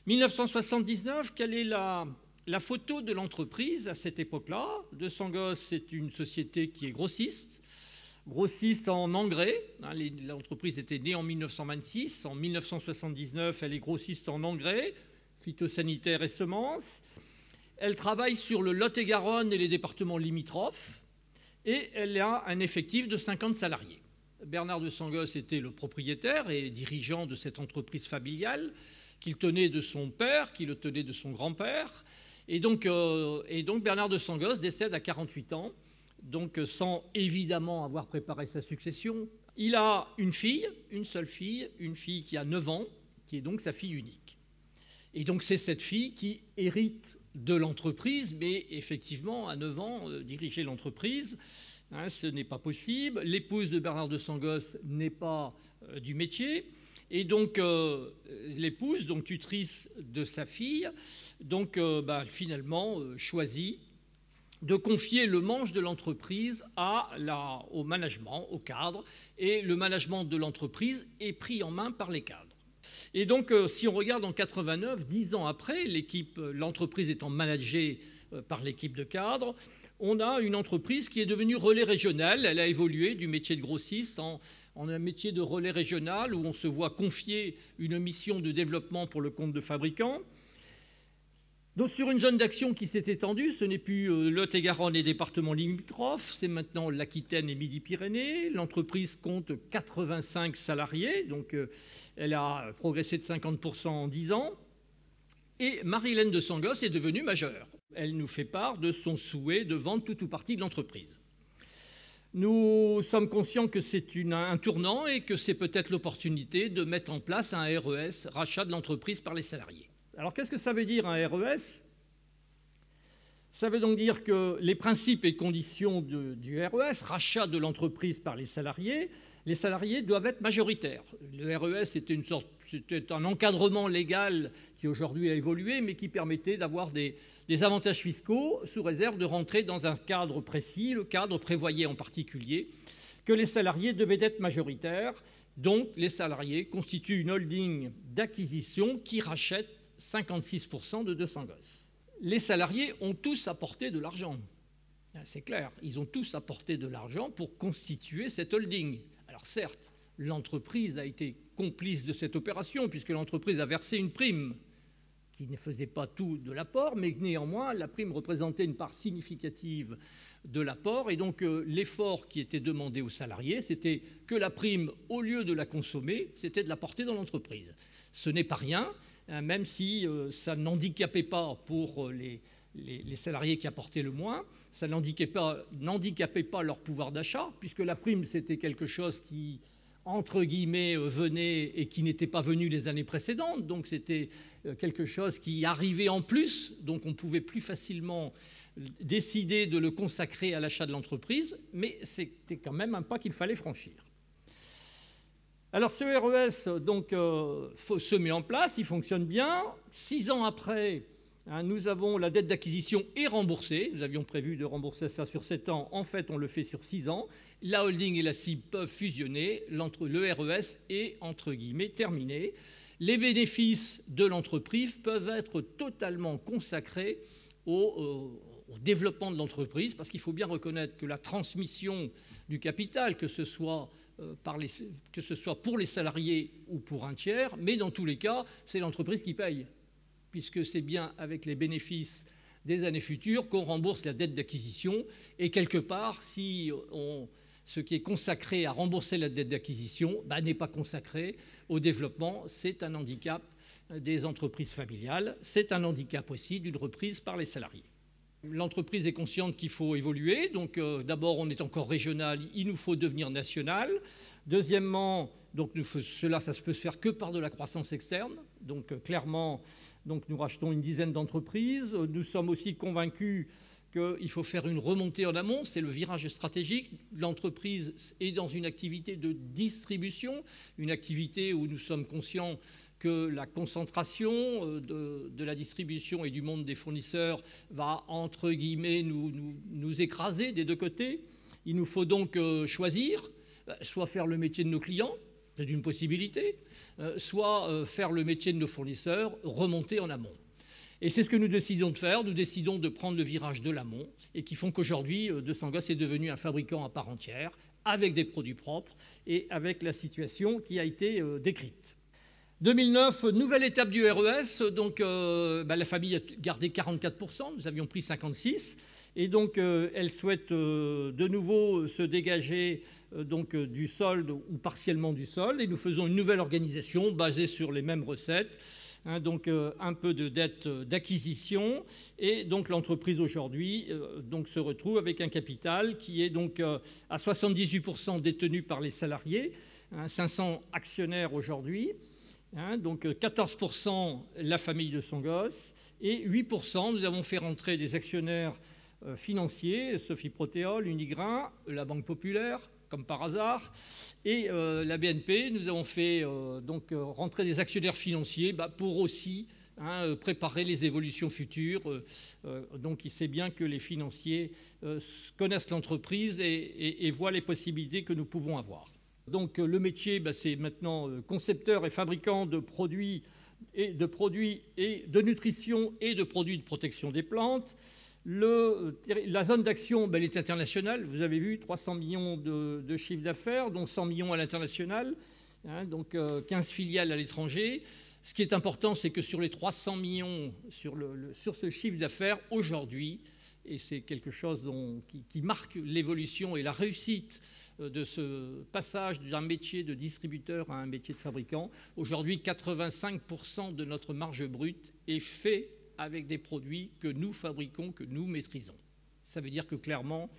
1979, quelle est la photo de l'entreprise à cette époque-là? De Sangos, c'est une société qui est grossiste en engrais. L'entreprise était née en 1926. En 1979, elle est grossiste en engrais, phytosanitaires et semences. Elle travaille sur le Lot-et-Garonne et les départements limitrophes. Et elle a un effectif de 50 salariés. Bernard de Sangos était le propriétaire et dirigeant de cette entreprise familiale qu'il tenait de son père, qu'il le tenait de son grand-père. Et donc Bernard de Sangos décède à 48 ans, donc sans évidemment avoir préparé sa succession. Il a une fille, une seule fille, une fille qui a 9 ans, qui est donc sa fille unique. Et donc c'est cette fille qui hérite de l'entreprise, mais effectivement, à 9 ans, diriger l'entreprise, ce n'est pas possible. L'épouse de Bernard de Sangos n'est pas du métier. Et donc, l'épouse, donc tutrice de sa fille, donc, finalement choisit de confier le manche de l'entreprise au management, au cadre. Et le management de l'entreprise est pris en main par les cadres. Et donc, si on regarde en 89, 10 ans après, l'entreprise étant managée par l'équipe de cadres, on a une entreprise qui est devenue relais régional. Elle a évolué du métier de grossiste en un métier de relais régional où on se voit confier une mission de développement pour le compte de fabricants. Donc, sur une zone d'action qui s'est étendue, ce n'est plus Lot-et-Garonne et départements limitrophes, c'est maintenant l'Aquitaine et Midi-Pyrénées. L'entreprise compte 85 salariés, donc elle a progressé de 50% en 10 ans. Et Marie-Hélène de Sangos est devenue majeure. Elle nous fait part de son souhait de vendre tout ou partie de l'entreprise. Nous sommes conscients que c'est un tournant et que c'est peut-être l'opportunité de mettre en place un RES, rachat de l'entreprise par les salariés. Alors qu'est-ce que ça veut dire un RES? Ça veut donc dire que les principes et conditions du RES, rachat de l'entreprise par les salariés doivent être majoritaires. Le RES c'était un encadrement légal qui aujourd'hui a évolué, mais qui permettait d'avoir des avantages fiscaux sous réserve de rentrer dans un cadre précis. Le cadre prévoyait en particulier que les salariés devaient être majoritaires. Donc les salariés constituent une holding d'acquisition qui rachète 56% de Sangos. Les salariés ont tous apporté de l'argent. C'est clair, ils ont tous apporté de l'argent pour constituer cette holding. Alors certes, l'entreprise a été complice de cette opération puisque l'entreprise a versé une prime qui ne faisait pas tout de l'apport, mais néanmoins, la prime représentait une part significative de l'apport. Et donc, l'effort qui était demandé aux salariés, c'était que la prime, au lieu de la consommer, c'était de la porter dans l'entreprise. Ce n'est pas rien, même si ça n'handicapait pas pour les salariés qui apportaient le moins, ça n'handicapait pas leur pouvoir d'achat, puisque la prime, c'était quelque chose qui, entre guillemets, venait et qui n'était pas venu les années précédentes. Donc c'était quelque chose qui arrivait en plus, donc on pouvait plus facilement décider de le consacrer à l'achat de l'entreprise, mais c'était quand même un pas qu'il fallait franchir. Alors ce RES donc, se met en place, il fonctionne bien. 6 ans après, nous avons la dette d'acquisition est remboursée. Nous avions prévu de rembourser ça sur 7 ans. En fait, on le fait sur 6 ans. La holding et la cible peuvent fusionner. Le RES est, entre guillemets, terminé. Les bénéfices de l'entreprise peuvent être totalement consacrés au développement de l'entreprise, parce qu'il faut bien reconnaître que la transmission du capital, que ce soit pour les salariés ou pour un tiers, mais dans tous les cas, c'est l'entreprise qui paye, puisque c'est bien avec les bénéfices des années futures qu'on rembourse la dette d'acquisition. Et quelque part, si ce qui est consacré à rembourser la dette d'acquisition n'est pas consacré au développement, c'est un handicap des entreprises familiales, c'est un handicap aussi d'une reprise par les salariés. L'entreprise est consciente qu'il faut évoluer. Donc d'abord, on est encore régional, il nous faut devenir national. Deuxièmement, donc cela, ça se peut se faire que par de la croissance externe. Donc clairement, nous rachetons une dizaine d'entreprises. Nous sommes aussi convaincus qu'il faut faire une remontée en amont, c'est le virage stratégique. L'entreprise est dans une activité de distribution, une activité où nous sommes conscients que la concentration de la distribution et du monde des fournisseurs va, entre guillemets, nous écraser des deux côtés. Il nous faut donc choisir, soit faire le métier de nos clients, c'est une possibilité, soit faire le métier de nos fournisseurs, remonter en amont. Et c'est ce que nous décidons de faire. Nous décidons de prendre le virage de l'amont et qui font qu'aujourd'hui, De Sangosse est devenu un fabricant à part entière, avec des produits propres et avec la situation qui a été décrite. 2009, nouvelle étape du RES. Donc, la famille a gardé 44%. Nous avions pris 56%. Et donc, elle souhaite de nouveau se dégager du solde ou partiellement du solde. Et nous faisons une nouvelle organisation basée sur les mêmes recettes. Donc un peu de dette d'acquisition. Et donc l'entreprise aujourd'hui se retrouve avec un capital qui est donc à 78% détenu par les salariés, 500 actionnaires aujourd'hui, donc 14% la famille de Sangosse et 8% nous avons fait rentrer des actionnaires financiers, Sophie Protéol, Unigrain, la Banque Populaire, comme par hasard, et la BNP. Nous avons fait rentrer des actionnaires financiers pour aussi préparer les évolutions futures. Donc il sait bien que les financiers connaissent l'entreprise et voient les possibilités que nous pouvons avoir. Donc le métier, c'est maintenant concepteur et fabricant de produits et de nutrition et de produits de protection des plantes. La zone d'action, elle est internationale. Vous avez vu, 300 millions de chiffre d'affaires, dont 100 millions à l'international, donc 15 filiales à l'étranger. Ce qui est important, c'est que sur les 300 millions, sur ce chiffre d'affaires, aujourd'hui, et c'est quelque chose qui marque l'évolution et la réussite de ce passage d'un métier de distributeur à un métier de fabricant, aujourd'hui, 85% de notre marge brute est fait avec des produits que nous fabriquons, que nous maîtrisons. Ça veut dire que clairement,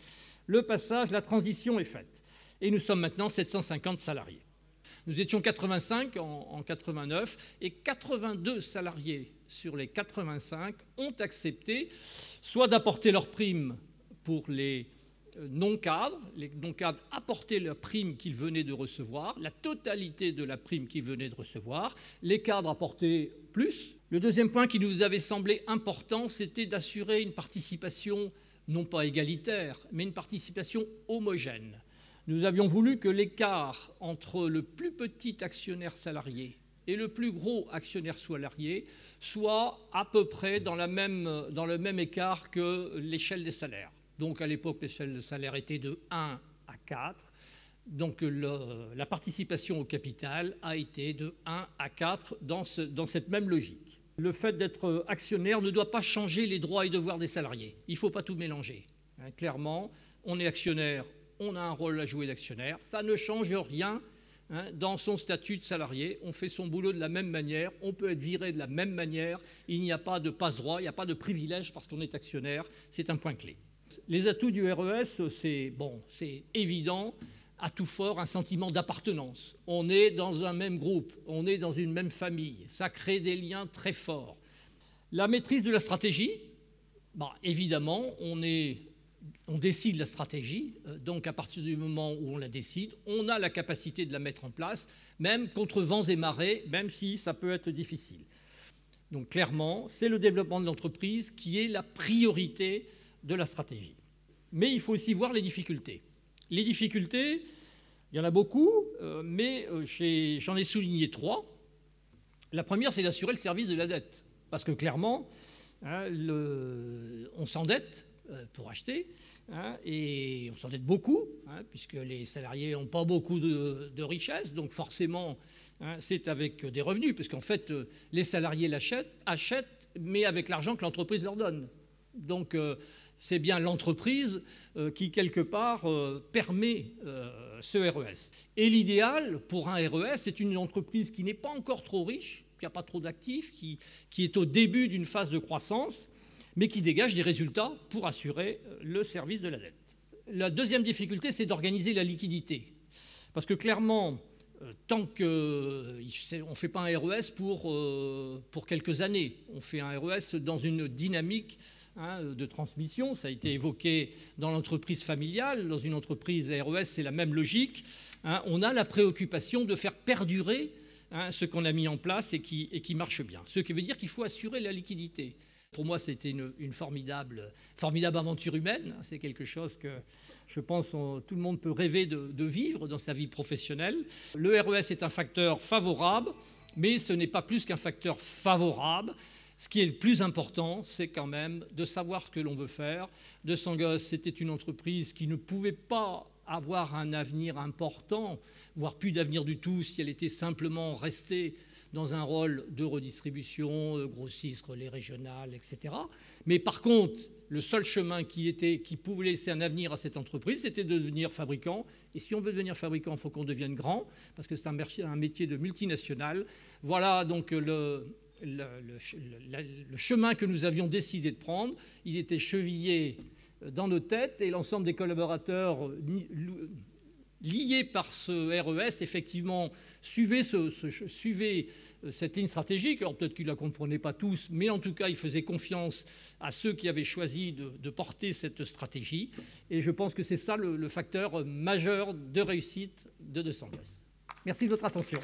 le passage, la transition est faite. Et nous sommes maintenant 750 salariés. Nous étions 85 en 89 et 82 salariés sur les 85 ont accepté soit d'apporter leur prime pour les non-cadres. Les non-cadres apportaient la prime qu'ils venaient de recevoir, la totalité de la prime qu'ils venaient de recevoir. Les cadres apportaient plus. Le deuxième point qui nous avait semblé important, c'était d'assurer une participation non pas égalitaire, mais une participation homogène. Nous avions voulu que l'écart entre le plus petit actionnaire salarié et le plus gros actionnaire salarié soit à peu près dans le même écart que l'échelle des salaires. Donc à l'époque, l'échelle de salaire était de 1 à 4. Donc la participation au capital a été de 1 à 4 dans cette même logique. Le fait d'être actionnaire ne doit pas changer les droits et devoirs des salariés. Il ne faut pas tout mélanger. Clairement, on est actionnaire, on a un rôle à jouer d'actionnaire. Ça ne change rien dans son statut de salarié. On fait son boulot de la même manière, on peut être viré de la même manière. Il n'y a pas de passe-droit, il n'y a pas de privilège parce qu'on est actionnaire. C'est un point clé. Les atouts du RES, c'est évident. À tout fort, un sentiment d'appartenance. On est dans un même groupe, on est dans une même famille. Ça crée des liens très forts. La maîtrise de la stratégie, évidemment, on décide la stratégie. Donc, à partir du moment où on la décide, on a la capacité de la mettre en place, même contre vents et marées, même si ça peut être difficile. Donc, clairement, c'est le développement de l'entreprise qui est la priorité de la stratégie. Mais il faut aussi voir les difficultés. Les difficultés, il y en a beaucoup, mais j'en ai souligné 3. La première, c'est d'assurer le service de la dette. Parce que clairement, on s'endette pour acheter, et on s'endette beaucoup, puisque les salariés n'ont pas beaucoup de richesses. Donc forcément, c'est avec des revenus, parce qu'en fait, les salariés achètent, mais avec l'argent que l'entreprise leur donne. Donc c'est bien l'entreprise qui, quelque part, permet ce RES. Et l'idéal pour un RES, c'est une entreprise qui n'est pas encore trop riche, qui n'a pas trop d'actifs, qui est au début d'une phase de croissance, mais qui dégage des résultats pour assurer le service de la dette. La deuxième difficulté, c'est d'organiser la liquidité. Parce que clairement, tant qu'on ne fait pas un RES pour quelques années, on fait un RES dans une dynamique de transmission. Ça a été évoqué dans l'entreprise familiale. Dans une entreprise RES, c'est la même logique. On a la préoccupation de faire perdurer ce qu'on a mis en place et qui marche bien. Ce qui veut dire qu'il faut assurer la liquidité. Pour moi, c'était une formidable aventure humaine. C'est quelque chose que je pense tout le monde peut rêver de vivre dans sa vie professionnelle. Le RES est un facteur favorable, mais ce n'est pas plus qu'un facteur favorable. Ce qui est le plus important, c'est quand même de savoir ce que l'on veut faire. De Sangos, c'était une entreprise qui ne pouvait pas avoir un avenir important, voire plus d'avenir du tout, si elle était simplement restée dans un rôle de redistribution, grossiste, relais régional, etc. Mais par contre, le seul chemin qui pouvait laisser un avenir à cette entreprise, c'était de devenir fabricant. Et si on veut devenir fabricant, il faut qu'on devienne grand, parce que c'est un métier de multinationale. Voilà donc le chemin que nous avions décidé de prendre. Il était chevillé dans nos têtes, et l'ensemble des collaborateurs liés par ce RES, effectivement, suivaient cette ligne stratégique. Alors peut-être qu'ils ne la comprenaient pas tous, mais en tout cas, ils faisaient confiance à ceux qui avaient choisi de porter cette stratégie. Et je pense que c'est ça le facteur majeur de réussite de Sangos. Merci de votre attention.